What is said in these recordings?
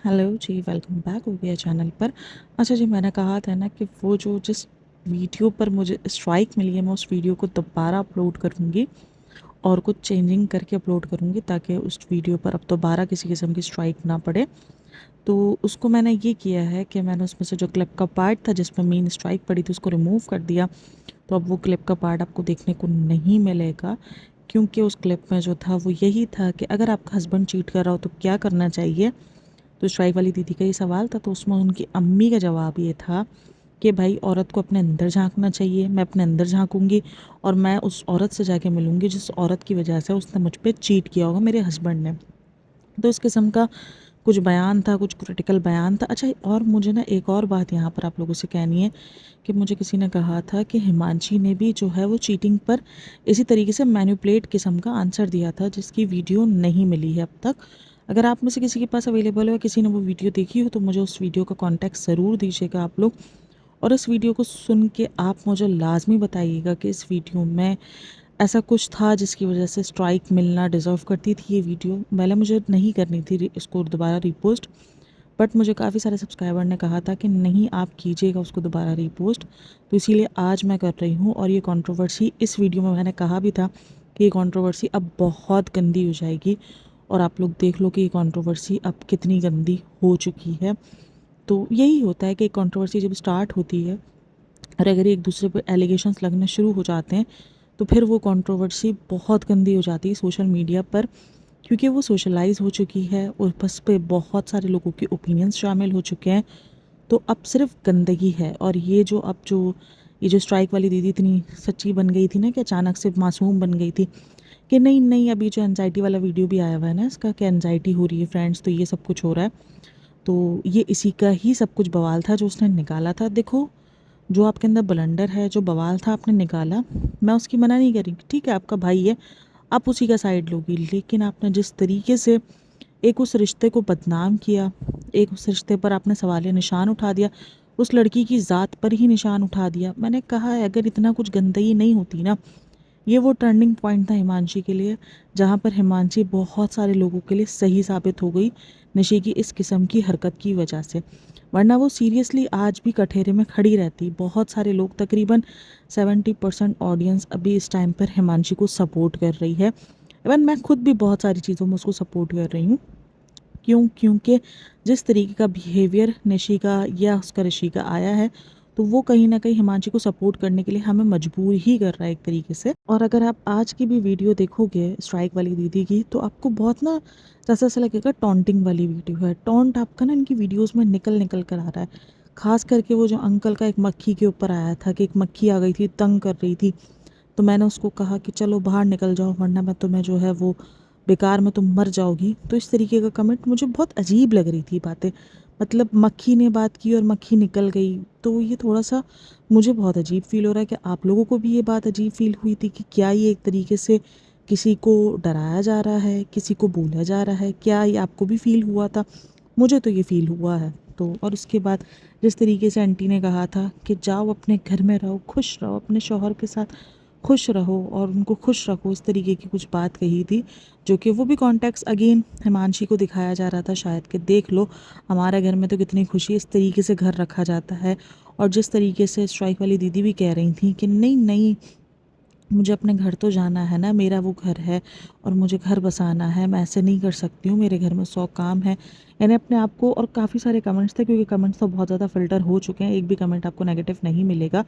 Hello जी, welcome back हो गया channel पर। अच्छा जी, मैंने कहा था ना कि वो जो जिस वीडियो पर मुझे स्ट्राइक मिली है मैं उस वीडियो को दोबारा अपलोड करूँगी और कुछ चेंजिंग करके अपलोड करूँगी ताकि उस वीडियो पर अब दोबारा किसी किस्म की स्ट्राइक ना पड़े। तो उसको मैंने ये किया है कि मैंने उसमें से जो क्लिप का पार्ट था जिसमें मेन स्ट्राइक पड़ी थी उसको रिमूव कर दिया। तो अब वो क्लिप का पार्ट आपको देखने को नहीं मिलेगा, क्योंकि उस क्लिप में जो था वो यही था कि अगर आपका हस्बैंड चीट कर रहा हो तो क्या करना चाहिए। तो स्ट्राइक वाली दीदी का ये सवाल था, तो उसमें उनकी अम्मी का जवाब ये था कि भाई औरत को अपने अंदर झांकना चाहिए। मैं अपने अंदर झांकूंगी और मैं उस औरत से जाके मिलूंगी जिस औरत की वजह से उसने मुझ पे चीट किया होगा, मेरे हस्बैंड ने। तो इस किस्म का कुछ बयान था, कुछ क्रिटिकल बयान था। अच्छा, और मुझे ना एक और बात यहाँ पर आप लोगों से कहनी है कि मुझे किसी ने कहा था कि हिमांशी ने भी जो है वो चीटिंग पर इसी तरीके से मैनिपुलेट किस्म का आंसर दिया था, जिसकी वीडियो नहीं मिली है अब तक। अगर आप में से किसी के पास अवेलेबल हो, किसी ने वो वीडियो देखी हो, तो मुझे उस वीडियो का कॉन्टेक्स्ट ज़रूर दीजिएगा आप लोग। और इस वीडियो को सुन के आप मुझे लाजमी बताइएगा कि इस वीडियो में ऐसा कुछ था जिसकी वजह से स्ट्राइक मिलना डिज़र्व करती थी ये वीडियो। पहले मुझे नहीं करनी थी इसको दोबारा रीपोस्ट, बट मुझे काफ़ी सारे सब्सक्राइबर ने कहा था कि नहीं आप कीजिएगा उसको दोबारा रीपोस्ट, तो इसीलिए आज मैं कर रही हूँ। और ये कंट्रोवर्सी इस वीडियो में मैंने कहा भी था कि ये कंट्रोवर्सी अब बहुत गंदी हो जाएगी, और आप लोग देख लो कि ये कंट्रोवर्सी अब कितनी गंदी हो चुकी है। तो यही होता है कि कंट्रोवर्सी जब स्टार्ट होती है और अगर एक दूसरे पर एलिगेशंस लगने शुरू हो जाते हैं तो फिर वो कंट्रोवर्सी बहुत गंदी हो जाती है सोशल मीडिया पर, क्योंकि वो सोशलाइज हो चुकी है और बस पे बहुत सारे लोगों के ओपिनियंस शामिल हो चुके हैं। तो अब सिर्फ गंदगी है। और ये जो स्ट्राइक वाली दीदी इतनी सच्ची बन गई थी ना, कि अचानक से मासूम बन गई थी कि नहीं नहीं, अभी जो एनजाइटी वाला वीडियो भी आया हुआ है ना इसका, कि एनजाइटी हो रही है फ्रेंड्स, तो ये सब कुछ हो रहा है। तो ये इसी का ही सब कुछ बवाल था जो उसने निकाला था। देखो, जो आपके अंदर ब्लंडर है, जो बवाल था आपने निकाला, मैं उसकी मना नहीं करी, ठीक है आपका भाई है, आप उसी का साइड लोगी। लेकिन आपने जिस तरीके से एक उस रिश्ते को बदनाम किया, एक उस रिश्ते पर आपने सवालिया निशान उठा दिया, उस लड़की की ज़ात पर ही निशान उठा दिया। मैंने कहा है अगर इतना कुछ गंदगी नहीं होती ना, ये वो टर्निंग पॉइंट था हिमांशी के लिए, जहाँ पर हिमांशी बहुत सारे लोगों के लिए सही साबित हो गई नशे की इस किस्म की हरकत की वजह से। वरना वो सीरियसली आज भी कठेरे में खड़ी रहती। बहुत सारे लोग, तकरीबन 70% ऑडियंस अभी इस टाइम पर हिमांशी को सपोर्ट कर रही है। इवन मैं खुद भी बहुत सारी चीज़ों में उसको सपोर्ट कर रही हूँ। क्योंकि जिस तरीके का बिहेवियर निशी का या उसका ऋषि का आया है, तो वो कहीं ना कहीं हिमांशी को सपोर्ट करने के लिए हमें मजबूर ही कर रहा है एक तरीके से। और अगर आप आज की भी वीडियो देखोगे स्ट्राइक वाली दीदी की, तो आपको बहुत ना जैसा ऐसा लगेगा टॉन्टिंग वाली वीडियो है। टॉन्ट आपका ना इनकी वीडियोस में निकल निकल कर आ रहा है। खास करके वो जो अंकल का एक मक्खी के ऊपर आया था कि एक मक्खी आ गई थी, तंग कर रही थी, तो मैंने उसको कहा कि चलो बाहर निकल जाओ वरना मैं तुम्हें जो है वो बेकार में तुम मर जाओगी। तो इस तरीके का कमेंट मुझे बहुत अजीब लग रही थी बातें। मतलब मक्खी ने बात की और मक्खी निकल गई, तो ये थोड़ा सा मुझे बहुत अजीब फील हो रहा है। कि आप लोगों को भी ये बात अजीब फील हुई थी कि क्या ये एक तरीके से किसी को डराया जा रहा है, किसी को बोला जा रहा है? क्या ये आपको भी फील हुआ था? मुझे तो ये फील हुआ है। तो और उसके बाद जिस तरीके से आंटी ने कहा था कि जाओ अपने घर में रहो, खुश रहो, अपने शौहर के साथ खुश रहो और उनको खुश रखो, इस तरीके की कुछ बात कही थी, जो कि वो भी कॉन्टेक्स्ट अगेन हिमांशी को दिखाया जा रहा था शायद, कि देख लो हमारे घर में तो कितनी खुशी, इस तरीके से घर रखा जाता है। और जिस तरीके से स्ट्राइक वाली दीदी भी कह रही थी कि नहीं नहीं, मुझे अपने घर तो जाना है ना, मेरा वो घर है और मुझे घर बसाना है, मैं ऐसे नहीं कर सकती हूँ, मेरे घर में 100 काम है। यानी अपने आप को, और काफ़ी सारे कमेंट्स थे क्योंकि कमेंट्स तो बहुत ज़्यादा फ़िल्टर हो चुके हैं, एक भी कमेंट आपको नेगेटिव नहीं मिलेगा।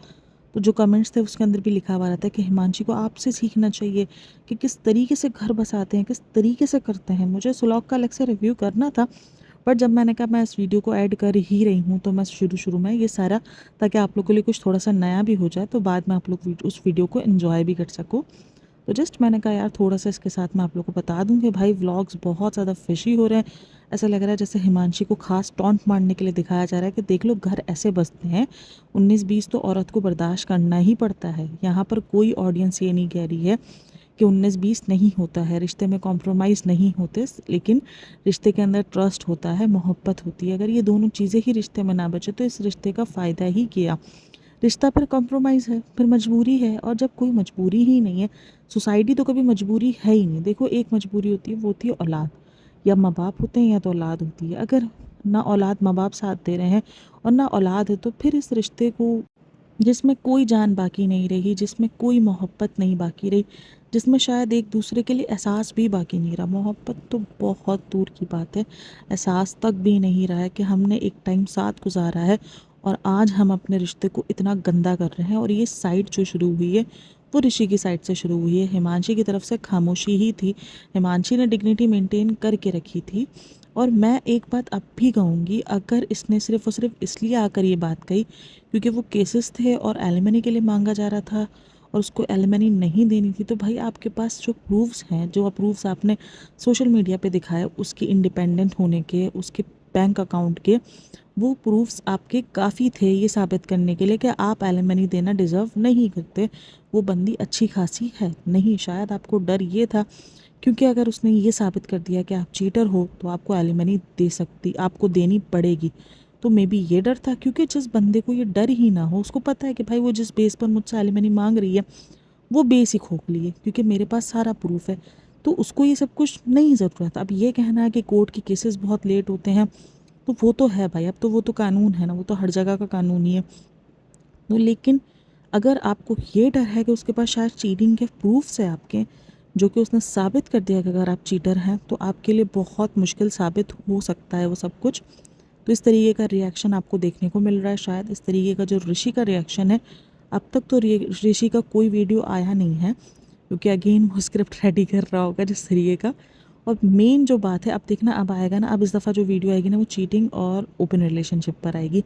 तो जो कमेंट्स थे उसके अंदर भी लिखा हुआ रहता है कि हिमांशी को आपसे सीखना चाहिए कि किस तरीके से घर बसाते हैं, किस तरीके से करते हैं। मुझे इस व्लॉग का अलग से रिव्यू करना था, बट जब मैंने कहा मैं इस वीडियो को ऐड कर ही रही हूँ, तो मैं शुरू शुरू में ये सारा, ताकि आप लोग के लिए कुछ थोड़ा सा नया भी हो जाए, तो बाद में आप लोग उस वीडियो को एंजॉय भी कर सको। तो जस्ट मैंने कहा यार थोड़ा सा इसके साथ मैं आप लोग को बता दूं कि भाई व्लॉग्स बहुत ज़्यादा फिशी हो रहे हैं। ऐसा लग रहा है जैसे हिमांशी को खास टॉन्ट मारने के लिए दिखाया जा रहा है कि देख लो घर ऐसे बसते हैं। 19-20 तो औरत को बर्दाश्त करना ही पड़ता है। यहाँ पर कोई ऑडियंस ये नहीं कह रही है कि 19-20 नहीं होता है, रिश्ते में कॉम्प्रोमाइज़ नहीं होते, लेकिन रिश्ते के अंदर ट्रस्ट होता है, मोहब्बत होती है। अगर ये दोनों चीज़ें ही रिश्ते में ना बचे तो इस रिश्ते का फ़ायदा ही क्या? रिश्ता फिर कॉम्प्रोमाइज़ है, फिर मजबूरी है। और जब कोई मजबूरी ही नहीं है, सोसाइटी तो कभी मजबूरी है ही नहीं। देखो, एक मजबूरी होती है, वो होती है औलाद। या माँ बाप होते हैं या तो औलाद होती है। अगर ना औलाद माँ बाप साथ दे रहे हैं और ना औलाद है, तो फिर इस रिश्ते को, जिसमें कोई जान बाकी नहीं रही, जिसमें कोई मोहब्बत नहीं बाकी रही, जिसमें शायद एक दूसरे के लिए एहसास भी बाकी नहीं रहा, मोहब्बत तो बहुत दूर की बात है, एहसास तक भी नहीं रहा है कि हमने एक टाइम साथ गुजारा है और आज हम अपने रिश्ते को इतना गंदा कर रहे हैं। और ये साइड जो शुरू हुई है वो ऋषि की साइड से शुरू हुई है। हिमांशी की तरफ से खामोशी ही थी, हिमांशी ने डिग्निटी मेंटेन करके रखी थी। और मैं एक बात अब भी कहूँगी, अगर इसने सिर्फ और सिर्फ इसलिए आकर ये बात कही क्योंकि वो केसेस थे और एलिमनी के लिए मांगा जा रहा था और उसको एलिमनी नहीं देनी थी, तो भाई आपके पास जो प्रूफ्स हैं, जो प्रूफ्स आपने सोशल मीडिया पे दिखाए उसके इंडिपेंडेंट होने के, उसके बैंक अकाउंट के, वो प्रूफ्स आपके काफ़ी थे ये साबित करने के लिए कि आप एलिमनी देना डिज़र्व नहीं करते। वो बंदी अच्छी खासी है नहीं, शायद आपको डर ये था क्योंकि अगर उसने ये साबित कर दिया कि आप चीटर हो तो आपको एलिमनी दे सकती, आपको देनी पड़ेगी। तो मे बी ये डर था, क्योंकि जिस बंदे को ये डर ही ना हो, उसको पता है कि भाई वो जिस बेस पर मुझसे एलिमनी मांग रही है वो बेस ही खोखली है, क्योंकि मेरे पास सारा प्रूफ है, तो उसको ये सब कुछ नहीं ज़रूरत। अब ये कहना है कि कोर्ट के केसेस बहुत लेट होते हैं, तो वो तो है भाई, अब तो वो तो कानून है ना, वो तो हर जगह का कानून ही है। तो लेकिन अगर आपको ये डर है कि उसके पास शायद चीटिंग के प्रूफ्स है आपके, जो कि उसने साबित कर दिया कि अगर आप चीटर हैं तो आपके लिए बहुत मुश्किल साबित हो सकता है वो सब कुछ। तो इस तरीके का रिएक्शन आपको देखने को मिल रहा है, शायद इस तरीके का जो ऋषि का रिएक्शन है। अब तक तो ऋषि का कोई वीडियो आया नहीं है, क्योंकि अगेन वो स्क्रिप्ट रेडी कर रहा होगा जिस तरीके का। और मेन जो बात है, अब देखना अब आएगा ना, अब इस दफ़ा जो वीडियो आएगी ना वो चीटिंग और ओपन रिलेशनशिप पर आएगी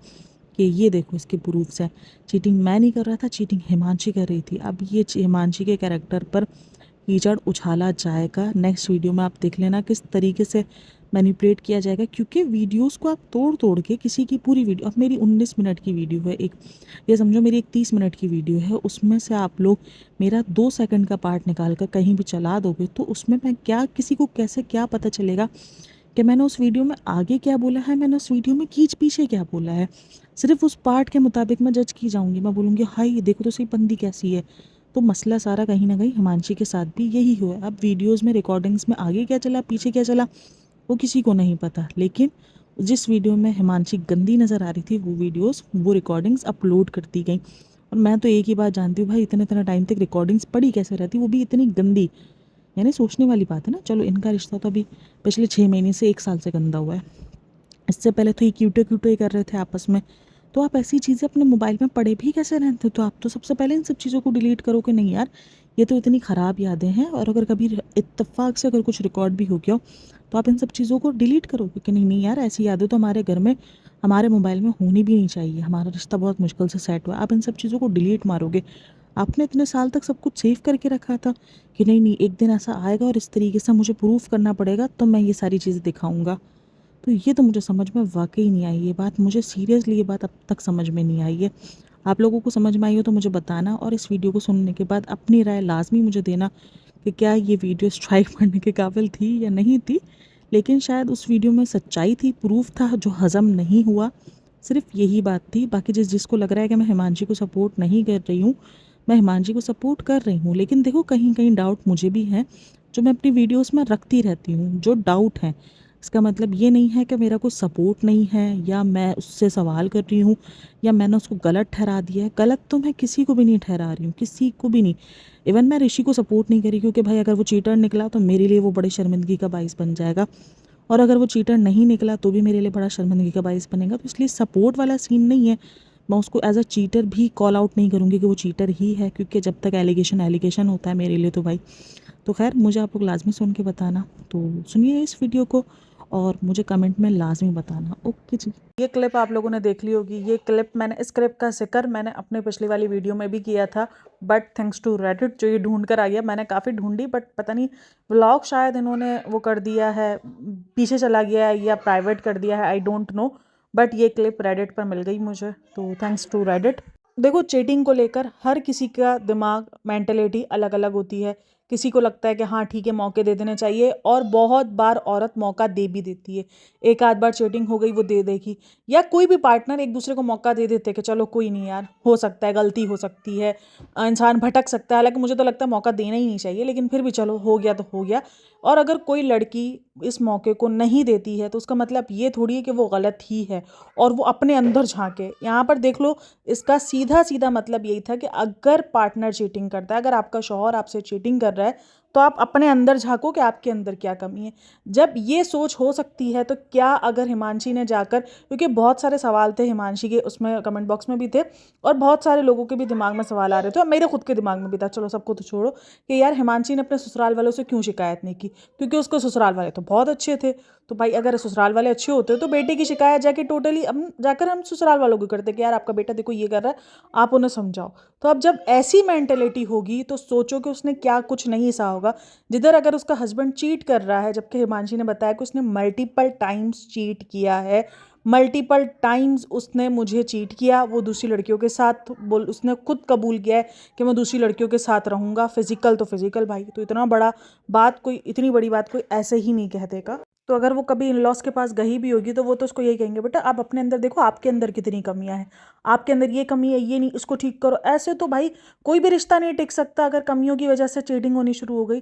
कि ये देखो इसके प्रूफ्स हैं, चीटिंग मैं नहीं कर रहा था, चीटिंग हिमांशी कर रही थी। अब ये हिमांशी के कैरेक्टर पर कीचड़ उछाला जाएगा। नेक्स्ट वीडियो में आप देख लेना किस तरीके से मैनिपुलेट किया जाएगा, क्योंकि वीडियोस को आप तोड़ तोड़ के किसी की पूरी वीडियो, अब मेरी 19 मिनट की वीडियो है एक, ये समझो मेरी एक 30 मिनट की वीडियो है, उसमें से आप लोग मेरा 2 सेकंड का पार्ट निकाल कर कहीं भी चला दोगे, तो उसमें मैं क्या, किसी को कैसे क्या पता चलेगा कि मैंने उस वीडियो में आगे क्या बोला है, मैंने उस वीडियो में खींच पीछे क्या बोला है। सिर्फ उस पार्ट के मुताबिक मैं जज की जाऊँगी, मैं बोलूँगी हाय देखो तो सही बंदी कैसी है। तो मसला सारा कहीं ना कहीं हिमांशी के साथ भी यही हुआ। अब वीडियोस में, रिकॉर्डिंग्स में आगे क्या चला पीछे क्या चला वो किसी को नहीं पता, लेकिन जिस वीडियो में हिमांशी गंदी नज़र आ रही थी वो वीडियोस, वो रिकॉर्डिंग्स अपलोड कर दी गई। और मैं तो एक ही बात जानती हूँ भाई, इतने इतना टाइम तक रिकॉर्डिंग्स पड़ी कैसे रहती, वो भी इतनी गंदी। यानी सोचने वाली बात है ना। चलो इनका रिश्ता तो अभी पिछले 6 महीने से 1 साल से गंदा हुआ है, इससे पहले तो ये क्यूटे क्यूटे ही कर रहे थे आपस में। तो आप ऐसी चीज़ें अपने मोबाइल में पड़े भी कैसे रहते हो? तो आप तो सबसे पहले इन सब चीज़ों को डिलीट करो कि नहीं यार, ये तो इतनी ख़राब यादें हैं, और अगर कभी इत्तेफाक से अगर कुछ रिकॉर्ड भी हो गया हो तो आप इन सब चीज़ों को डिलीट करो कि नहीं नहीं यार, ऐसी यादें तो हमारे घर में, हमारे मोबाइल में होनी भी नहीं चाहिए, हमारा रिश्ता बहुत मुश्किल से सेट हुआ। आप इन सब चीज़ों को डिलीट मारोगे। आपने इतने साल तक सब कुछ सेव करके रखा था कि नहीं नहीं एक दिन ऐसा आएगा और इस तरीके से मुझे प्रूफ करना पड़ेगा तो मैं ये सारी चीज़ें दिखाऊंगा। तो ये तो मुझे समझ में वाक़ई नहीं आई, ये बात मुझे सीरियसली, ये बात अब तक समझ में नहीं आई है। आप लोगों को समझ में आई हो तो मुझे बताना, और इस वीडियो को सुनने के बाद अपनी राय लाज़मी मुझे देना कि क्या ये वीडियो स्ट्राइक पढ़ने के काबिल थी या नहीं थी। लेकिन शायद उस वीडियो में सच्चाई थी, प्रूफ था जो हज़म नहीं हुआ, सिर्फ़ यही बात थी। बाकी जिसको लग रहा है कि मैं हिमांशी को सपोर्ट नहीं कर रही हूँ, मैं हिमांशी को सपोर्ट कर रही हूँ। लेकिन देखो कहीं कहीं डाउट मुझे भी हैं, जो मैं अपनी वीडियोज़ में रखती रहती हूँ, जो डाउट हैं। इसका मतलब ये नहीं है कि मेरा कोई सपोर्ट नहीं है या मैं उससे सवाल कर रही हूँ या मैंने उसको गलत ठहरा दिया है। गलत तो मैं किसी को भी नहीं ठहरा रही हूँ, किसी को भी नहीं। इवन मैं ऋषि को सपोर्ट नहीं करी, क्योंकि भाई अगर वो चीटर निकला तो मेरे लिए वो बड़ी शर्मिंदगी का बाइस बन जाएगा, और अगर वो चीटर नहीं निकला तो भी मेरे लिए बड़ा शर्मिंदगी का बाइस बनेगा। तो इसलिए सपोर्ट वाला सीन नहीं है। मैं उसको एज अ चीटर भी कॉल आउट नहीं करूँगी कि वो चीटर ही है, क्योंकि जब तक एलिगेशन एलिगेशन होता है मेरे लिए तो भाई। तो खैर मुझे आप लोग लाजमी सुन के बताना, तो सुनिए इस वीडियो को और मुझे कमेंट में लाजमी बताना। ओके जी, ये क्लिप आप लोगों ने देख ली होगी। ये क्लिप मैंने, इस क्लिप का जिक्र मैंने अपने पिछली वाली वीडियो में भी किया था, बट थैंक्स टू रेडिट जो ये ढूंढ कर आ गया। मैंने काफ़ी ढूंढी बट पता नहीं व्लॉग शायद इन्होंने वो कर दिया है, पीछे चला गया है या प्राइवेट कर दिया है, आई डोंट नो। बट ये क्लिप रेडिट पर मिल गई मुझे, तो थैंक्स टू रेडिट। देखो चीटिंग को लेकर हर किसी का दिमाग, मेंटलिटी अलग अलग होती है। किसी को लगता है कि हाँ ठीक है मौके दे देने चाहिए, और बहुत बार औरत मौका दे भी देती है। एक आध बार चीटिंग हो गई वो दे देगी, या कोई भी पार्टनर एक दूसरे को मौका दे देते हैं कि चलो कोई नहीं यार, हो सकता है गलती हो सकती है, इंसान भटक सकता है। हालांकि मुझे तो लगता है मौका देना ही नहीं चाहिए, लेकिन फिर भी चलो हो गया तो हो गया। और अगर कोई लड़की इस मौके को नहीं देती है तो उसका मतलब ये थोड़ी है कि वो गलत ही है और वो अपने अंदर झांके। यहाँ पर देख लो, इसका सीधा सीधा मतलब यही था कि अगर पार्टनर चीटिंग करता है, अगर आपका शौहर आपसे चीटिंग कर रहा है, तो आप अपने अंदर झांको कि आपके अंदर क्या कमी है। जब ये सोच हो सकती है तो क्या अगर हिमांशी ने जाकर, क्योंकि बहुत सारे सवाल थे हिमांशी के उसमें कमेंट बॉक्स में भी थे और बहुत सारे लोगों के भी दिमाग में सवाल आ रहे थे और मेरे खुद के दिमाग में भी था, चलो सबको तो छोड़ो, कि यार हिमांशी ने अपने ससुराल वालों से क्यों शिकायत नहीं की, क्योंकि उसके ससुराल वाले तो बहुत अच्छे थे। तो भाई अगर ससुराल वाले अच्छे होते तो बेटे की शिकायत जाके टोटली हम जाकर हम ससुराल वालों को करते कि यार आपका बेटा देखो ये कर रहा है, आप उन्हें समझाओ। तो अब जब ऐसी मेंटेलिटी होगी तो सोचो कि उसने क्या कुछ नहीं सहा होगा। जिधर अगर उसका हस्बैंड चीट कर रहा है, जबकि हिमांशी ने बताया कि उसने मल्टीपल टाइम्स चीट किया है, मल्टीपल टाइम्स उसने मुझे चीट किया, वो दूसरी लड़कियों के साथ बोल, उसने खुद कबूल किया है कि मैं दूसरी लड़कियों के साथ रहूँगा, फिजिकल तो फिजिकल। भाई तो इतना बड़ा बात कोई, इतनी बड़ी बात कोई ऐसे ही नहीं कह देगा। तो अगर वो कभी इन लॉस के पास गई भी होगी तो वो तो उसको यही कहेंगे, बेटा आप अपने अंदर देखो आपके अंदर कितनी कमियां हैं, आपके अंदर ये कमी है, ये नहीं, इसको ठीक करो। ऐसे तो भाई कोई भी रिश्ता नहीं टिक सकता अगर कमियों की वजह से चीटिंग होनी शुरू हो गई।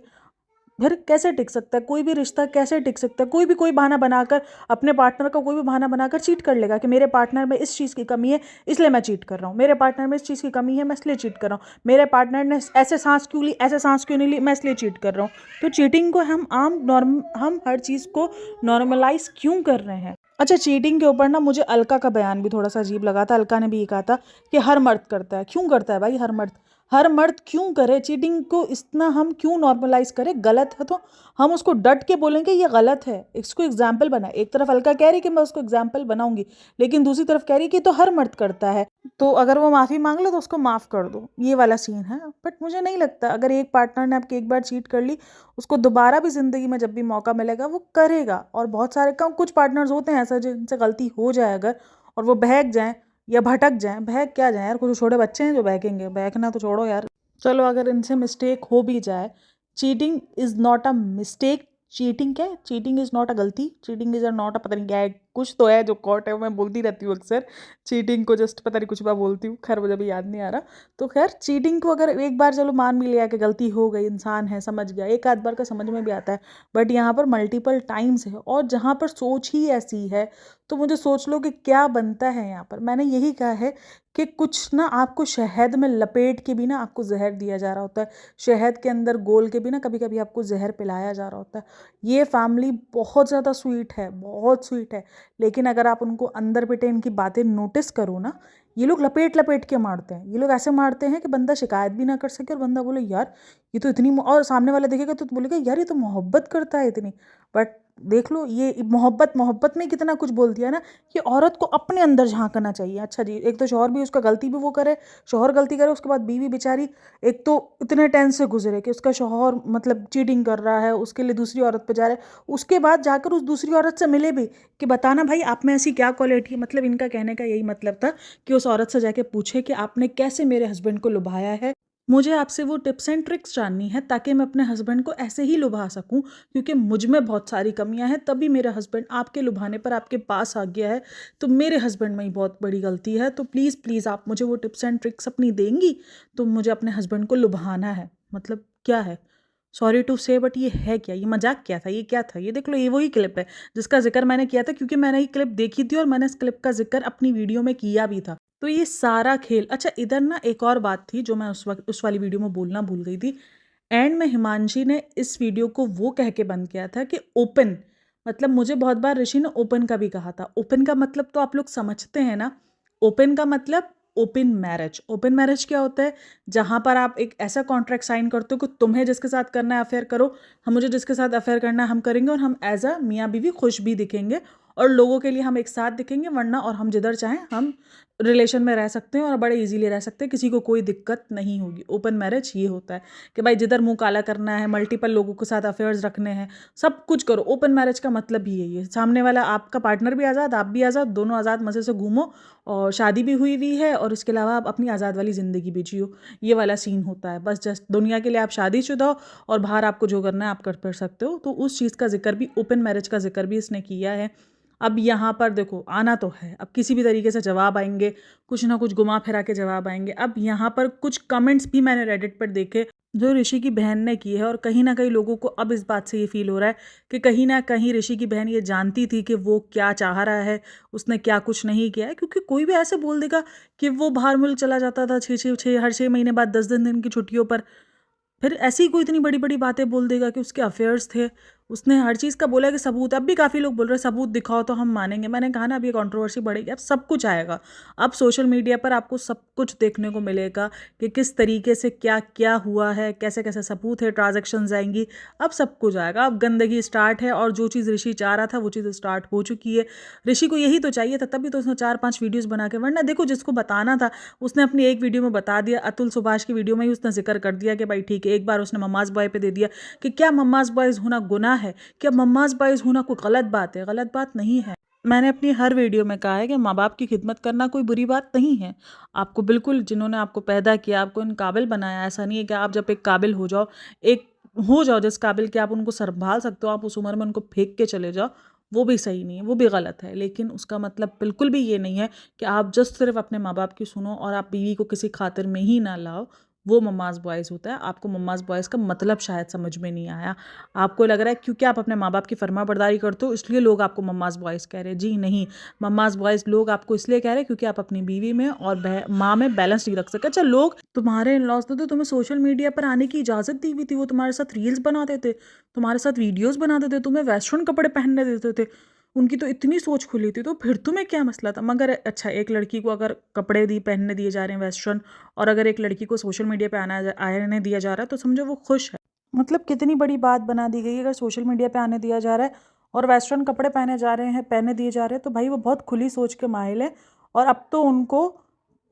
फिर कैसे टिक सकता है कोई भी रिश्ता, कैसे टिक सकता है? कोई भी कोई बहाना बनाकर, अपने पार्टनर का कोई भी बहाना बनाकर चीट कर लेगा कि मेरे पार्टनर में इस चीज़ की कमी है इसलिए मैं चीट कर रहा हूँ, मेरे पार्टनर में इस चीज़ की कमी है मैं इसलिए चीट कर रहा हूँ, मेरे पार्टनर ने ऐसे सांस क्यों ली, ऐसे सांस क्यों नहीं ली, मैं इसलिए चीट कर रहा हूँ। तो चीटिंग को हम हर चीज़ को नॉर्मलाइज क्यों कर रहे हैं? अच्छा, चीटिंग के ऊपर ना मुझे अलका का बयान भी थोड़ा सा अजीब लगा था। अलका ने भी ये कहा था कि हर मर्द करता है। क्यों करता है भाई? हर मर्द क्यों करे चीटिंग को? इतना हम क्यों नॉर्मलाइज करें? गलत है तो हम उसको डट के बोलेंगे ये गलत है, इसको एग्जाम्पल बना। एक तरफ अलका कह रही कि मैं उसको एग्जाम्पल बनाऊंगी, लेकिन दूसरी तरफ कह रही कि तो हर मर्द करता है, तो अगर वो माफ़ी मांग लो तो उसको माफ़ कर दो, ये वाला सीन है। बट मुझे नहीं लगता, अगर एक पार्टनर ने आपकी एक बार चीट कर ली, उसको दोबारा भी ज़िंदगी में जब भी मौका मिलेगा वो करेगा। और बहुत सारे कुछ पार्टनर्स होते हैं ऐसा जिनसे गलती हो जाए अगर, और वो बहक जाएं या भटक जाएं, बहक क्या जाए यार, कुछ छोटे बच्चे हैं जो बहकेंगे, बहकना तो छोड़ो यार। चलो अगर इनसे मिस्टेक हो भी जाए, cheating is not a mistake. Cheating क्या है? चीटिंग इज़ नॉट अ गलती, चीटिंग इज़ नॉट अ, पता नहीं क्या है, कुछ तो है जो कोर्ट है, मैं बोलती रहती हूँ अक्सर चीटिंग को, जस्ट पता नहीं कुछ मैं बोलती हूँ, खैर मुझे भी याद नहीं आ रहा। तो खैर चीटिंग को अगर एक बार चलो मान भी लिया कि गलती हो गई, इंसान है समझ गया, एक आध बार का समझ में भी आता है, बट यहाँ पर मल्टीपल टाइम्स है और जहाँ पर सोच ही ऐसी है तो मुझे सोच लो कि क्या बनता है यहाँ पर। मैंने यही कहा है कि कुछ ना आपको शहद में लपेट के भी ना आपको जहर दिया जा रहा होता है, शहद के अंदर गोल के भी ना कभी कभी आपको जहर पिलाया जा रहा होता है। ये फैमिली बहुत ज़्यादा स्वीट है, बहुत स्वीट है, लेकिन अगर आप उनको अंदर पिटे इनकी बातें नोटिस करो ना, ये लोग लपेट लपेट के मारते हैं। ये लोग ऐसे मारते हैं कि बंदा शिकायत भी ना कर सके और बंदा बोले यार ये तो इतनी, और सामने वाला देखेगा तो बोलेगा यार ये तो मोहब्बत करता है इतनी। बट देख लो ये मोहब्बत, मोहब्बत में कितना कुछ बोल दिया ना कि औरत को अपने अंदर झांकना चाहिए। अच्छा जी, एक तो शौहर भी उसका गलती भी वो करे, शौहर गलती करे, उसके बाद बीवी बेचारी एक तो इतने टेंस से गुजरे कि उसका शौहर मतलब चीटिंग कर रहा है, उसके लिए दूसरी औरत पे जा रहा है, उसके बाद जाकर उस दूसरी औरत से मिले भी कि बताना भाई आप में ऐसी क्या क्वालिटी है। मतलब इनका कहने का यही मतलब था कि उस औरत से जाके पूछे कि आपने कैसे मेरे हस्बैंड को लुभाया है, मुझे आपसे वो टिप्स एंड ट्रिक्स जाननी है ताकि मैं अपने हस्बैंड को ऐसे ही लुभा सकूं, क्योंकि मुझ में बहुत सारी कमियां हैं, तभी मेरा हस्बैंड आपके लुभाने पर आपके पास आ गया है। तो मेरे हस्बैंड में ही बहुत बड़ी गलती है, तो प्लीज़ प्लीज़ आप मुझे वो टिप्स एंड ट्रिक्स अपनी देंगी, तो मुझे अपने हस्बैंड को लुभाना है। मतलब क्या है, सॉरी टू से, बट ये है क्या? ये मजाक क्या था? ये क्या था? ये देख लो, ये वही क्लिप है जिसका जिक्र मैंने किया था, क्योंकि मैंने ये क्लिप देखी थी और मैंने इस क्लिप का जिक्र अपनी वीडियो में किया भी था। तो ये सारा खेल, अच्छा इधर ना एक और बात थी जो मैं उस वक्त उस वाली वीडियो में बोलना भूल गई थी। एंड में हिमांशी ने इस वीडियो को वो कह के बंद किया था कि ओपन, मतलब मुझे बहुत बार ऋषि ने ओपन का भी कहा था। ओपन का मतलब तो आप लोग समझते हैं ना, ओपन का मतलब ओपन मैरिज। ओपन मैरिज क्या होता है? जहाँ पर आप एक ऐसा कॉन्ट्रैक्ट साइन करते हो कि तुम्हें जिसके साथ करना है अफेयर करो, हम मुझे जिसके साथ अफेयर करना है हम करेंगे, और हम एज अ मियाँ बीवी खुश भी दिखेंगे और लोगों के लिए हम एक साथ दिखेंगे, वरना और हम जिधर चाहें हम रिलेशन में रह सकते हैं और बड़े इजीली रह सकते हैं, किसी को कोई दिक्कत नहीं होगी। ओपन मैरिज ये होता है कि भाई जिधर मुंह काला करना है, मल्टीपल लोगों के साथ अफेयर्स रखने हैं, सब कुछ करो। ओपन मैरिज का मतलब ही यही है, सामने वाला आपका पार्टनर भी आज़ाद, आप भी आज़ाद, दोनों आज़ाद मज़े से घूमो, और शादी भी हुई है और इसके अलावा आप अपनी आज़ाद वाली ज़िंदगी भी जियो। ये वाला सीन होता है। बस जस्ट दुनिया के लिए आप शादीशुदा हो और बाहर आपको जो करना है आप कर सकते हो। तो उस चीज़ का जिक्र भी, ओपन मैरिज का जिक्र भी इसने किया है। अब यहाँ पर देखो आना तो है, अब किसी भी तरीके से जवाब आएंगे, कुछ ना कुछ घुमा फिरा के जवाब आएंगे। अब यहाँ पर कुछ कमेंट्स भी मैंने रेडिट पर देखे जो ऋषि की बहन ने की है। और कहीं न कहीं लोगों को अब इस बात से ये फ़ील हो रहा है कि कहीं न कहीं ऋषि की बहन ये जानती थी कि वो क्या चाह रहा है, उसने क्या कुछ नहीं किया है। क्योंकि कोई भी ऐसे बोल देगा कि वो बाहर मुल्क चला जाता था 6 हर 6 महीने बाद 10-10 दिन की छुट्टियों पर। फिर ऐसी ही कोई इतनी बड़ी-बड़ी बातें बोल देगा कि उसके अफेयर्स थे। उसने हर चीज़ का बोला कि सबूत, अब भी काफ़ी लोग बोल रहे हैं सबूत दिखाओ तो हम मानेंगे। मैंने कहा ना अब ये कंट्रोवर्सी बढ़ेगी, अब सब कुछ आएगा। अब सोशल मीडिया पर आपको सब कुछ देखने को मिलेगा कि किस तरीके से क्या-क्या हुआ है, कैसे-कैसे सबूत है, ट्रांज़ैक्शंस आएँगी, अब सब कुछ आएगा। अब गंदगी स्टार्ट है और जो चीज़ ऋषि चाह रहा था वो चीज़ स्टार्ट हो चुकी है। ऋषि को यही तो चाहिए था, तभी तो उसने 4-5 वीडियोज़ बना के, वरना देखो जिसको बताना था उसने अपनी एक वीडियो में बता दिया। अतुल सुभाष की वीडियो में ही उसने ज़िक्र कर दिया कि भाई ठीक है, एक बार उसने मम्माज़ बॉय पे दे दिया कि क्या मम्माज़ बॉयज़ होना गुनाह है? क्या मम्माज़ बॉयज़ होना कोई गलत बात है? गलत बात नहीं है। मैंने अपनी हर वीडियो में कहा है कि माँ-बाप की खिदमत करना कोई बुरी बात नहीं है। आपको बिल्कुल, जिन्होंने आपको पैदा किया, आपको इन काबिल बनाया, ऐसा नहीं है कि आप जब एक काबिल हो जाओ जिस काबिल कि आप उनको सँभाल सकते हो, आप उस उम्र में उनको फेंक के चले जाओ, वो भी सही नहीं है, वो भी गलत है। लेकिन उसका मतलब बिल्कुल भी ये नहीं है कि आप जस्ट सिर्फ़ अपने माँ-बाप की सुनो और आप बीवी को किसी खातिर में ही ना लाओ, वो मम्माज़ बॉयज़ होता है। आपको मम्माज़ बॉयज़ का मतलब शायद समझ में नहीं आया। आपको लग रहा है क्योंकि आप अपने माँ-बाप की फरमाबरदारी करते हो इसलिए लोग आपको मम्माज़ बॉयज़ कह रहे हैं। जी नहीं, मम्माज़ बॉयज़ लोग आपको इसलिए कह रहे हैं क्योंकि आप अपनी बीवी में और माँ में बैलेंस नहीं रख सके। अच्छा, लोग तुम्हारे इन-लॉज़ ने तो तुम्हें सोशल मीडिया पर आने की इजाज़त दी हुई थी, वो तुम्हारे साथ रील्स बनाते थे, तुम्हारे साथ वीडियोज़ बनाते थे, तुम्हें वेस्टर्न कपड़े पहनने देते थे। उनकी तो इतनी सोच खुली थी, तो फिर तुम्हें क्या मसला था? मगर अच्छा, एक लड़की को अगर कपड़े पहनने दिए जा रहे हैं वेस्टर्न, और अगर एक लड़की को सोशल मीडिया पे आने दिया जा रहा है तो समझो वो खुश है। मतलब कितनी बड़ी बात बना दी गई है। अगर सोशल मीडिया पे आने दिया जा रहा है और वेस्टर्न कपड़े पहने दिए जा रहे हैं तो भाई वो बहुत खुली सोच के माहिल है। और अब तो उनको,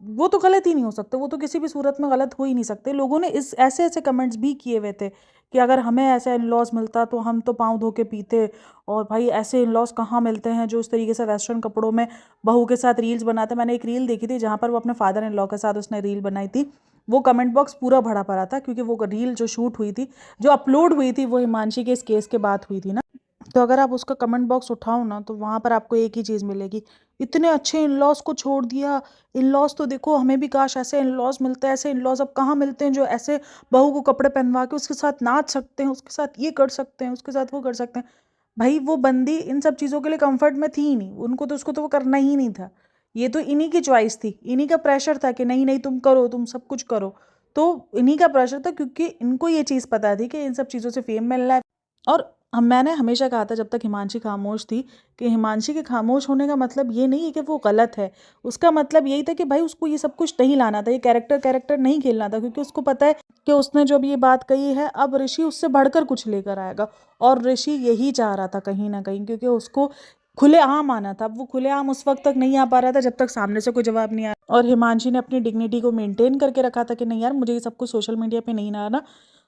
वो तो गलत ही नहीं हो सकते, वो तो किसी भी सूरत में गलत हो ही नहीं सकते। लोगों ने इस ऐसे-ऐसे कमेंट्स भी किए हुए थे कि अगर हमें ऐसा इन-लॉज़ मिलता तो हम तो पाँव धो के पीते। और भाई ऐसे इन-लॉज़ कहाँ मिलते हैं जो इस तरीके से वेस्टर्न कपड़ों में बहू के साथ रील्स बनाते हैं। मैंने एक रील देखी थी जहाँ पर वो अपने फादर इन लॉ के साथ उसने रील बनाई थी। वो कमेंट बॉक्स पूरा भरा पड़ा था क्योंकि वो रील जो शूट हुई थी, जो अपलोड हुई थी, वो हिमांशी के इस केस के बाद हुई थी ना। तो अगर आप उसका कमेंट बॉक्स उठाओ ना तो वहाँ पर आपको एक ही चीज़ मिलेगी, इतने अच्छे इन-लॉज़ को छोड़ दिया। इन-लॉज़ तो देखो, हमें भी काश ऐसे इन-लॉज़ मिलते। ऐसे इन-लॉज़ अब कहाँ मिलते हैं जो ऐसे बहू को कपड़े पहनवा के उसके साथ नाच सकते हैं, उसके साथ ये कर सकते हैं, उसके साथ वो कर सकते हैं। भाई वो बंदी इन सब चीज़ों के लिए कम्फ़र्ट में थी ही नहीं, उनको तो उसको तो वो करना ही नहीं था। ये तो इन्हीं की चॉइस थी, इन्हीं का प्रेशर था कि नहीं, नहीं तुम करो, तुम सब कुछ करो। तो इन्हीं का प्रेशर था क्योंकि इनको ये चीज़ पता थी कि इन सब चीज़ों से फ़ेम मिलना है। और मैंने हमेशा कहा था जब तक हिमांशी खामोश थी कि हिमांशी के खामोश होने का मतलब ये नहीं है कि वो गलत है। उसका मतलब यही था कि भाई उसको ये सब कुछ नहीं लाना था, ये कैरेक्टर नहीं खेलना था, क्योंकि उसको पता है कि उसने जो अभी ये बात कही है अब ऋषि उससे बढ़कर कुछ लेकर आएगा। और ऋषि यही चाह रहा था कहीं न कहीं, क्योंकि उसको खुलेआम आना था। अब वो खुलेआम उस वक़्त तक नहीं आ पा रहा था जब तक सामने से कोई जवाब नहीं आया। और हिमांशी ने अपनी डिग्निटी को मेंटेन करके रखा था कि नहीं यार, मुझे ये सब कुछ सोशल मीडिया पे नहीं लाना,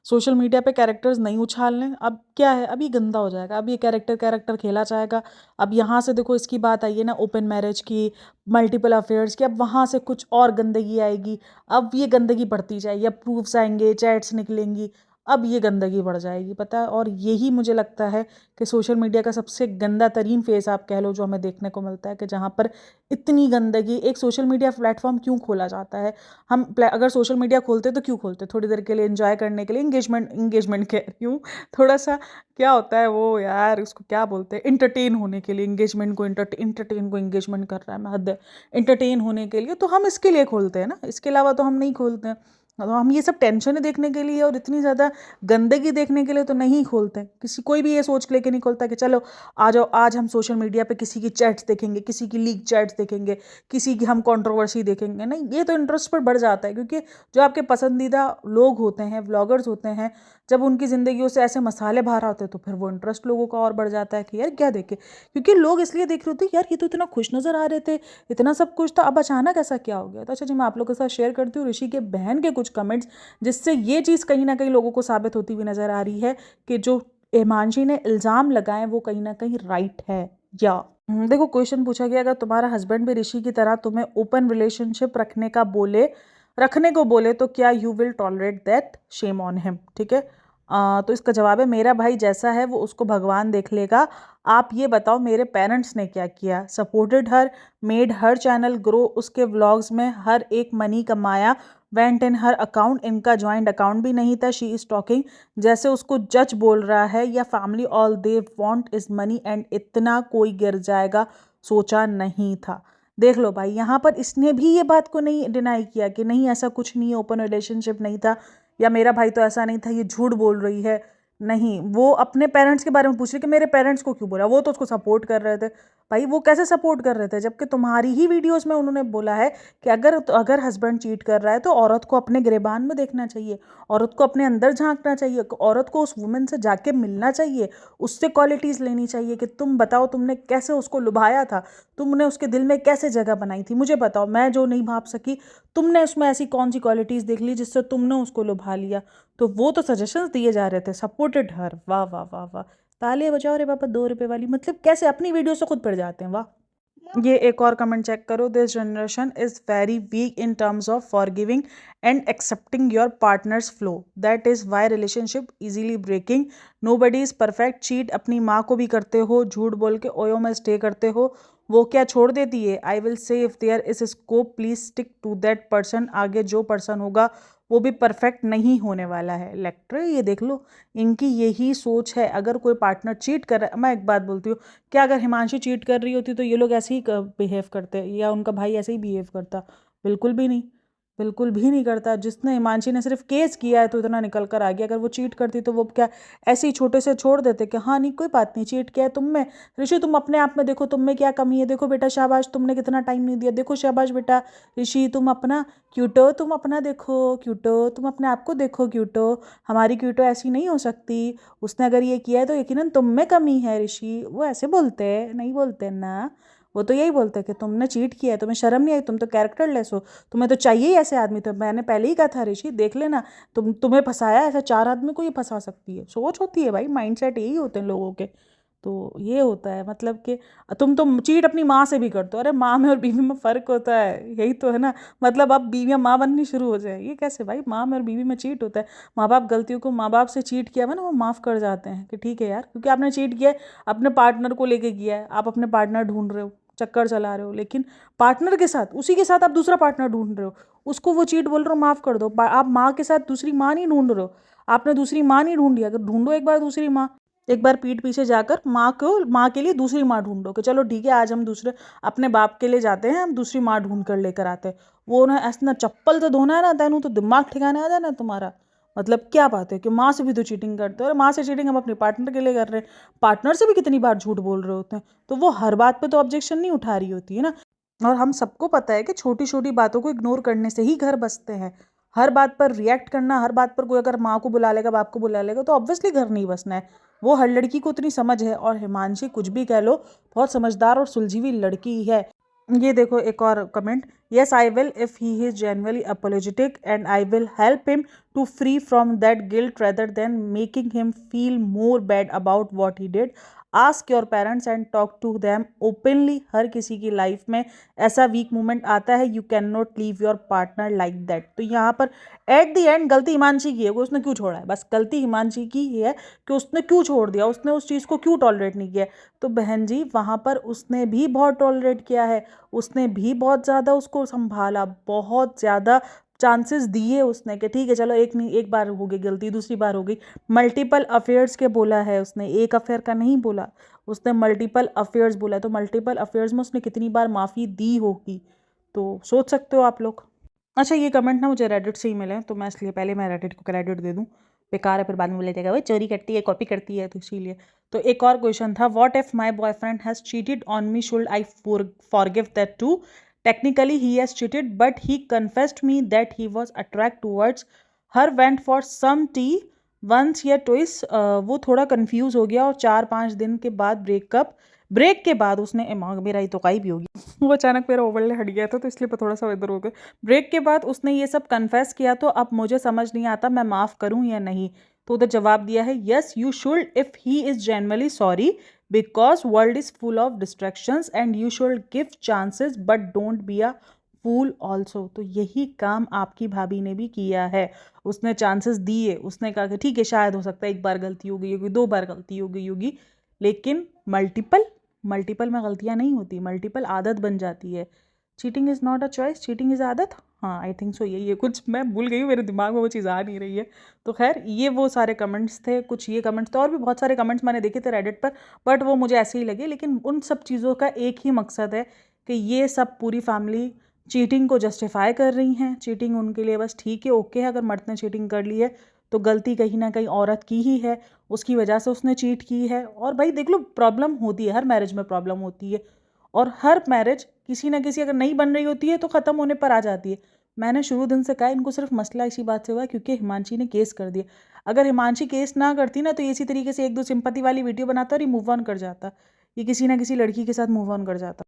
सोशल मीडिया पे कैरेक्टर्स नहीं उछालने। अब क्या है, अब ये गंदा हो जाएगा, अब ये कैरेक्टर खेला जाएगा। अब यहाँ से देखो इसकी बात आई है ना ओपन मैरिज की, मल्टीपल अफेयर्स की, अब वहाँ से कुछ और गंदगी आएगी। अब ये गंदगी बढ़ती जाएगी, अब प्रूफ्स आएंगे, चैट्स निकलेंगी, अब ये गंदगी बढ़ जाएगी, पता है। और यही मुझे लगता है कि सोशल मीडिया का सबसे गंदा तरीन फेस आप कह लो जो हमें देखने को मिलता है, कि जहाँ पर इतनी गंदगी, एक सोशल मीडिया प्लेटफॉर्म क्यों खोला जाता है? हम अगर सोशल मीडिया खोलते तो क्यों खोलते? थोड़ी देर के लिए एंजॉय करने के लिए, एंगेजमेंट कह रही हूँ, थोड़ा सा क्या होता है वो यार, उसको क्या बोलते हैं, एंटरटेन होने के लिए। एंगेजमेंट को एंटरटेन को एंगेजमेंट कर रहा है, मैं हद है। एंटरटेन होने के लिए तो हम इसके लिए खोलते हैं ना, इसके अलावा तो हम नहीं खोलते हैं। तो हम ये सब टेंशनें देखने के लिए और इतनी ज़्यादा गंदगी देखने के लिए तो नहीं खोलते। कोई भी ये सोच लेके नहीं खोलता कि चलो आ जाओ, आज हम सोशल मीडिया पे किसी की चैट्स देखेंगे, किसी की लीक चैट्स देखेंगे, किसी की हम कंट्रोवर्सी देखेंगे। नहीं, ये तो इंटरेस्ट पर बढ़ जाता है, क्योंकि जो आपके पसंदीदा लोग होते हैं, व्लॉगर्स होते हैं, जब उनकी ज़िंदगियों से ऐसे मसाले बाहर आते हैं तो फिर वो इंटरेस्ट लोगों का और बढ़ जाता है कि यार क्या देखे। क्योंकि लोग इसलिए देख रहे होते हैं, यार ये तो इतना खुश नज़र आ रहे थे, इतना सब कुछ था, अब अचानक ऐसा क्या हो गया। तो अच्छा जी, मैं आप लोगों के साथ शेयर करती हूँ ऋषि के बहन के कुछ कमेंट्स, जिससे ये चीज़ कहीं ना कहीं लोगों को साबित होती हुई नज़र आ रही है कि जो हिमांशी ने इल्ज़ाम लगाए वो कहीं ना कहीं राइट है। या देखो, क्वेश्चन पूछा गया, अगर तुम्हारा हस्बैंड भी ऋषि की तरह तुम्हें ओपन रिलेशनशिप रखने को बोले तो क्या you will tolerate that? Shame on him. ठीक है, तो इसका जवाब है मेरा भाई जैसा है वो उसको भगवान देख लेगा। आप ये बताओ मेरे पेरेंट्स ने क्या किया? सपोर्टेड हर, मेड हर चैनल ग्रो, उसके व्लॉग्स में हर एक मनी कमाया, वेंट इन हर अकाउंट, इनका ज्वाइंट अकाउंट भी नहीं था। शी इज़ टॉकिंग जैसे उसको जज बोल रहा है, या family all they want is money and इतना कोई गिर जाएगा सोचा नहीं था। देख लो भाई, यहाँ पर इसने भी ये बात को नहीं डिनाई किया कि नहीं ऐसा कुछ नहीं, ओपन रिलेशनशिप नहीं था, या मेरा भाई तो ऐसा नहीं था, ये झूठ बोल रही है। नहीं, वो अपने पेरेंट्स के बारे में पूछ रही कि मेरे पेरेंट्स को क्यों बोला, वो तो उसको सपोर्ट कर रहे थे। भाई वो कैसे सपोर्ट कर रहे थे, जबकि तुम्हारी ही वीडियोस में उन्होंने बोला है कि अगर हस्बैंड चीट कर रहा है तो औरत को अपने गिरेबान में देखना चाहिए, औरत को अपने अंदर झांकना चाहिए, औरत को उस वुमेन से जाके मिलना चाहिए, उससे क्वालिटीज़ लेनी चाहिए कि तुम बताओ तुमने कैसे उसको लुभाया था, तुमने उसके दिल में कैसे जगह बनाई थी, मुझे बताओ, मैं जो नहीं भाप सकी, तुमने उसमें ऐसी कौन सी क्वालिटीज़ देख ली जिससे तुमने उसको लुभा लिया। तो वो तो सजेशंस दिए जा रहे थे, सपोर्टेड हर, वाह वाह वाह वाह, तालियां बजाओ रे पापा 2 रुपए वाली। मतलब कैसे अपनी वीडियो से खुद पड़ जाते हैं, वाह। ये एक और कमेंट चेक करो, this generation is very weak in terms of forgiving and accepting your partner's flaw, that is why relationship easily breaking, nobody is perfect. Cheat अपनी माँ को भी करते हो, झूठ बोल के ओयो में स्टे करते हो, वो क्या छोड़ देती है? I will say if there is scope please stick to that person, आगे जो पर्सन होगा वो भी परफेक्ट नहीं होने वाला है। लेक्टर, ये देख लो, इनकी यही सोच है। अगर कोई पार्टनर चीट कर रहा है, मैं एक बात बोलती हूँ, क्या अगर हिमांशी चीट कर रही होती तो ये लोग ऐसे ही बिहेव करते, या उनका भाई ऐसे ही बिहेव करता? बिल्कुल भी नहीं, बिल्कुल भी नहीं करता। जिसने, हिमांशी ने सिर्फ केस किया है तो इतना निकल कर आ गया। अगर वो चीट करती तो वो क्या ऐसे ही छोटे से छोड़ देते कि हाँ नहीं कोई बात नहीं, चीट किया है तुम में, ऋषि तुम अपने आप में देखो तुम में क्या कमी है, देखो बेटा शाबाश तुमने कितना टाइम नहीं दिया, देखो शाबाश बेटा ऋषि तुम अपना क्यूटो, तुम अपना देखो क्यूटो, तुम अपने आप को देखो क्यूटो, हमारी क्यूटो ऐसी नहीं हो सकती, उसने अगर ये किया है तो यकीनन तुम में कमी है ऋषि। वो ऐसे बोलते हैं, नहीं बोलते ना, वो तो यही बोलते हैं कि तुमने चीट किया है, तुम्हें शर्म नहीं आई, तुम तो कैरेक्टरलेस हो, तुम्हें तो चाहिए ही ऐसे आदमी। तो मैंने पहले ही कहा था ऋषि, देख लेना, तुम्हें फंसाया, ऐसा 4 आदमी को ये फंसा सकती है। सोच होती है भाई, माइंडसेट यही होते हैं लोगों के। तो ये होता है, मतलब कि तुम तो चीट अपनी माँ से भी करते हो। अरे माँ में और बीवी में फ़र्क होता है, यही तो है ना। मतलब अब बीवियाँ माँ बननी शुरू हो जाए, ये कैसे भाई? माँ में और बीवी में चीट होता है। माँ बाप गलतियों को, माँ बाप से चीट किया हुआ ना, वो माफ़ कर जाते हैं कि ठीक है यार, क्योंकि आपने चीट किया है, अपने पार्टनर को लेके किया है, आप अपने पार्टनर ढूंढ रहे हो, चक्कर चला रहे हो, लेकिन पार्टनर के साथ, उसी के साथ आप दूसरा पार्टनर ढूंढ रहे हो, उसको वो चीट बोल रहे हो माफ़ कर दो। आप माँ के साथ दूसरी माँ नहीं ढूंढ रहे हो, आपने दूसरी माँ नहीं ढूंढी। अगर ढूंढो एक बार दूसरी माँ, एक बार पीठ पीछे जाकर माँ के लिए दूसरी माँ ढूंढो कि चलो ठीक है आज हम दूसरे अपने बाप के लिए जाते हैं, हम दूसरी माँ ढूंढ कर लेकर आते हैं। वो ना ऐसा ना चप्पल से धोना है ना तेनू, तो दिमाग ठिकाने आ जाना तुम्हारा। मतलब क्या बात है कि माँ से भी तो चीटिंग करते हो, और माँ से चीटिंग हम अपने पार्टनर के लिए कर रहे हैं, पार्टनर से भी कितनी बार झूठ बोल रहे होते हैं। तो वो हर बात पे तो ऑब्जेक्शन नहीं उठा रही होती है ना। और हम सबको पता है कि छोटी छोटी बातों को इग्नोर करने से ही घर बसते हैं। हर बात पर रिएक्ट करना, हर बात पर कोई अगर माँ को बुला लेगा, बाप को बुला लेगा, तो ऑब्वियसली घर नहीं बसना है। वो हर लड़की को उतनी समझ है, और हिमांशी कुछ भी कह लो, बहुत समझदार और सुलझी हुई लड़की है। ये देखो एक और comment, yes I will if he is genuinely apologetic and I will help him to free from that guilt rather than making him feel more bad about what he did. Ask your parents and talk to them openly. हर किसी की life में ऐसा weak moment आता है, you can not leave your partner like that. तो यहाँ पर एट द एंड गलती हिमांशी की है, उसने क्यों छोड़ा है, बस गलती हिमांशी की ही है कि उसने क्यों छोड़ दिया, उसने उस चीज़ को क्यों टॉलरेट नहीं किया। तो बहन जी वहाँ पर उसने भी बहुत टॉलरेट किया है, उसने भी बहुत ज़्यादा उसको संभाला, बहुत ज़्यादा चांसेस दिए उसने कि ठीक है चलो एक नहीं, एक बार हो गई गलती, दूसरी बार हो गई। मल्टीपल अफेयर्स के बोला है उसने, एक अफेयर का नहीं बोला, उसने मल्टीपल अफेयर्स बोला। तो मल्टीपल अफेयर्स में उसने कितनी बार माफ़ी दी होगी, तो सोच सकते हो आप लोग। अच्छा ये कमेंट ना मुझे रेडिट से ही मिले, तो मैं इसलिए पहले मैं रेडिट को क्रेडिट दे दूँ, बेकार है फिर बाद में बोला जाएगा वही चोरी करती है, कॉपी करती है, तो इसीलिए। तो एक और क्वेश्चन था, what if my boyfriend has cheated on me, should I forgive that too? Technically he has cheated but he confessed me that he was attract towards her, went for some tea once या twice. वो थोड़ा confuse हो गया और 4-5 दिन के बाद break के बाद उसने मेरा ही तो काई भी होगी वो अचानक मेरा ओवरले हट गया था, तो इसलिए थोड़ा सा इधर हो गया। ब्रेक के बाद उसने ये सब कन्फेस किया, तो अब मुझे समझ नहीं आता मैं माफ़ करूं या नहीं। तो उधर जवाब दिया है, yes you should if he is genuinely sorry, because world is full of distractions and you should give chances but don't be a fool also. तो यही काम आपकी भाभी ने भी किया है। उसने चांसेस दिए, उसने कहा कि ठीक है शायद हो सकता है एक बार गलती हो गई होगी, 2 बार गलती हो गई होगी, लेकिन मल्टीपल में गलतियाँ नहीं होती, मल्टीपल आदत बन जाती है। Cheating is not a choice, cheating is आदत। हाँ आई थिंक सो यही है, कुछ मैं भूल गई हूँ, मेरे दिमाग में वो चीज़ आ नहीं रही है। तो खैर ये वो सारे कमेंट्स थे, कुछ ये कमेंट्स थे, और भी बहुत सारे कमेंट्स मैंने देखे थे रेडिट पर, बट वो मुझे ऐसे ही लगे। लेकिन उन सब चीज़ों का एक ही मकसद है कि ये सब पूरी फैमिली चीटिंग को जस्टिफाई कर रही हैं। चीटिंग उनके लिए बस ठीक है, ओके है, अगर मर्द ने चीटिंग कर ली है तो गलती कहीं ना कहीं औरत की ही है, उसकी वजह से उसने चीट की है। और भाई देख लो, प्रॉब्लम होती है, हर मैरिज में प्रॉब्लम होती है, और हर मैरिज किसी ना किसी अगर नहीं बन रही होती है तो ख़त्म होने पर आ जाती है। मैंने शुरू दिन से कहा इनको सिर्फ मसला इसी बात से हुआ क्योंकि हिमांशी ने केस कर दिया। अगर हिमांशी केस ना करती ना तो इसी तरीके से 1-2 सिंपैथी वाली वीडियो बनाता और ये मूव ऑन कर जाता, ये किसी ना किसी लड़की के साथ मूव ऑन कर जाता।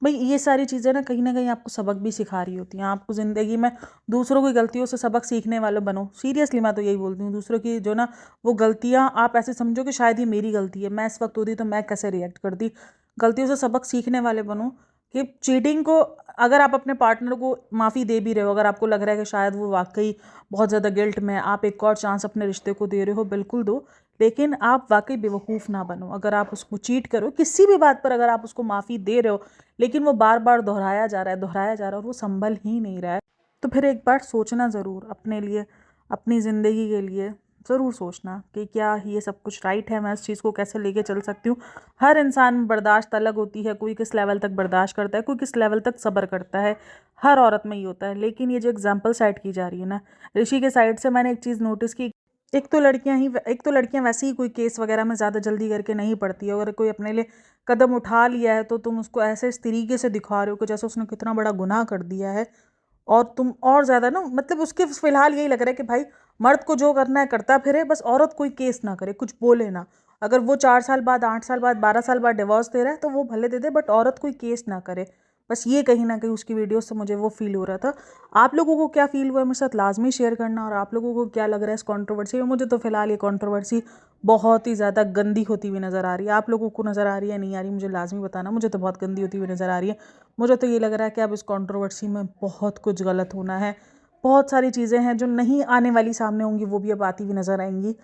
भाई ये सारी चीज़ें ना कहीं आपको सबक भी सिखा रही होती हैं। आपको ज़िंदगी में दूसरों की गलतियों से सबक सीखने वाले बनो। सीरियसली मैं तो यही बोलती हूँ, दूसरों की जो ना वो गलतियाँ आप ऐसे समझो कि शायद ये मेरी गलती है, मैं इस वक्त होती तो मैं कैसे रिएक्ट करती। गलतियों से सबक सीखने वाले बनो कि चीटिंग को अगर आप अपने पार्टनर को माफ़ी दे भी रहे हो, अगर आपको लग रहा है कि शायद वो वाकई बहुत ज़्यादा गिल्ट में है, आप एक और चांस अपने रिश्ते को दे रहे हो, बिल्कुल दो। लेकिन आप वाकई बेवकूफ़ ना बनो। अगर आप उसको चीट करो किसी भी बात पर, अगर आप उसको माफ़ी दे रहे हो लेकिन वो बार बार दोहराया जा रहा है और वो संभल ही नहीं रहा है, तो फिर एक बार सोचना ज़रूर अपने लिए, अपनी ज़िंदगी के लिए ज़रूर सोचना कि क्या ये सब कुछ राइट है, मैं इस चीज़ को कैसे लेके चल सकती हूँ। हर इंसान में बर्दाश्त अलग होती है, कोई किस लेवल तक बर्दाश्त करता है, कोई किस लेवल तक सब्र करता है, हर औरत में ही होता है। लेकिन ये जो एग्जाम्पल सेट की जा रही है ना ऋषि के साइड से, मैंने एक चीज़ नोटिस की, एक तो लड़कियां वैसे ही कोई केस वगैरह में ज़्यादा जल्दी करके नहीं पड़ती है। अगर कोई अपने लिए कदम उठा लिया है तो तुम उसको ऐसे इस तरीके से दिखा रहे हो कि जैसे उसने कितना बड़ा गुनाह कर दिया है, और तुम और ज़्यादा ना मतलब उसके फ़िलहाल यही लग रहा है कि भाई मर्द को जो करना है करता फिरे, बस औरत कोई केस ना करे, कुछ बोले ना। अगर वो 4 साल बाद, 8 साल बाद, 12 साल बाद डिवोर्स दे रहा है तो वो भले दे दे, बट औरत कोई केस ना करे। बस ये कहीं ना कहीं उसकी वीडियो से मुझे वो फील हो रहा था। आप लोगों को क्या फील हुआ है मेरे साथ लाजमी शेयर करना, और आप लोगों को क्या लग रहा है इस कंट्रोवर्सी में। मुझे तो फिलहाल ये कंट्रोवर्सी बहुत ही ज़्यादा गंदी होती हुई नज़र आ रही है। आप लोगों को नज़र आ रही है नहीं आ रही, मुझे लाजमी बताना। मुझे तो बहुत गंदी होती हुई नज़र आ रही है। मुझे तो ये लग रहा है कि अब इस कंट्रोवर्सी में बहुत कुछ गलत होना है, बहुत सारी चीज़ें हैं जो नहीं आने वाली सामने होंगी, वो भी अब आती हुई नज़र आएंगी।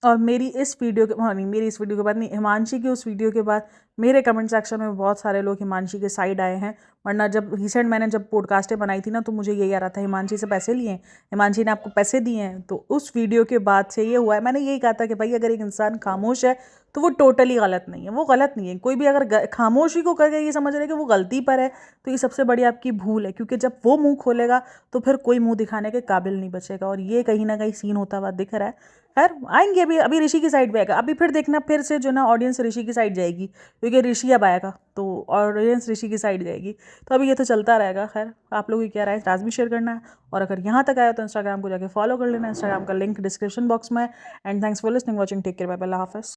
और मेरी इस वीडियो के हाँ नहीं मेरी इस वीडियो के बाद नहीं, हिमांशी की उस वीडियो के बाद मेरे कमेंट सेक्शन में बहुत सारे लोग हिमांशी के साइड आए हैं। वरना जब रिसेंट मैंने जब पॉडकास्टें बनाई थी ना तो मुझे यही आ रहा था हिमांशी से पैसे लिए हैं, हिमांशी ने आपको पैसे दिए हैं। तो उस वीडियो के बाद से ये हुआ है, मैंने यही कहा था कि भाई अगर एक इंसान खामोश है तो वो टोटली गलत नहीं है, वो गलत नहीं है। कोई भी अगर खामोशी को करके ये समझ रहे है कि वो गलती पर है तो ये सबसे बड़ी आपकी भूल है, क्योंकि जब वो मुंह खोलेगा तो फिर कोई मुंह दिखाने के काबिल नहीं बचेगा। और ये कहीं ना कहीं सीन होता हुआ दिख रहा है। खैर आएंगे, अभी अभी ऋषि की साइड पे आएगा, अभी फिर देखना फिर से जो ना ऑडियंस ऋषि की साइड जाएगी, क्योंकि ऋषि अब आएगा तो ऑडियंस ऋषि की साइड जाएगी। तो अभी ये तो चलता रहेगा। खैर आप लोगों की क्या राय है लाजमी शेयर करना है, और अगर यहाँ तक आया तो इंस्टाग्राम को जाके फॉलो कर लेना, इंस्टाग्राम का लिंक डिस्क्रिप्शन बॉक्स में है। And thanks for listening, watching, take care, bye bye, अल्लाह हाफिज़।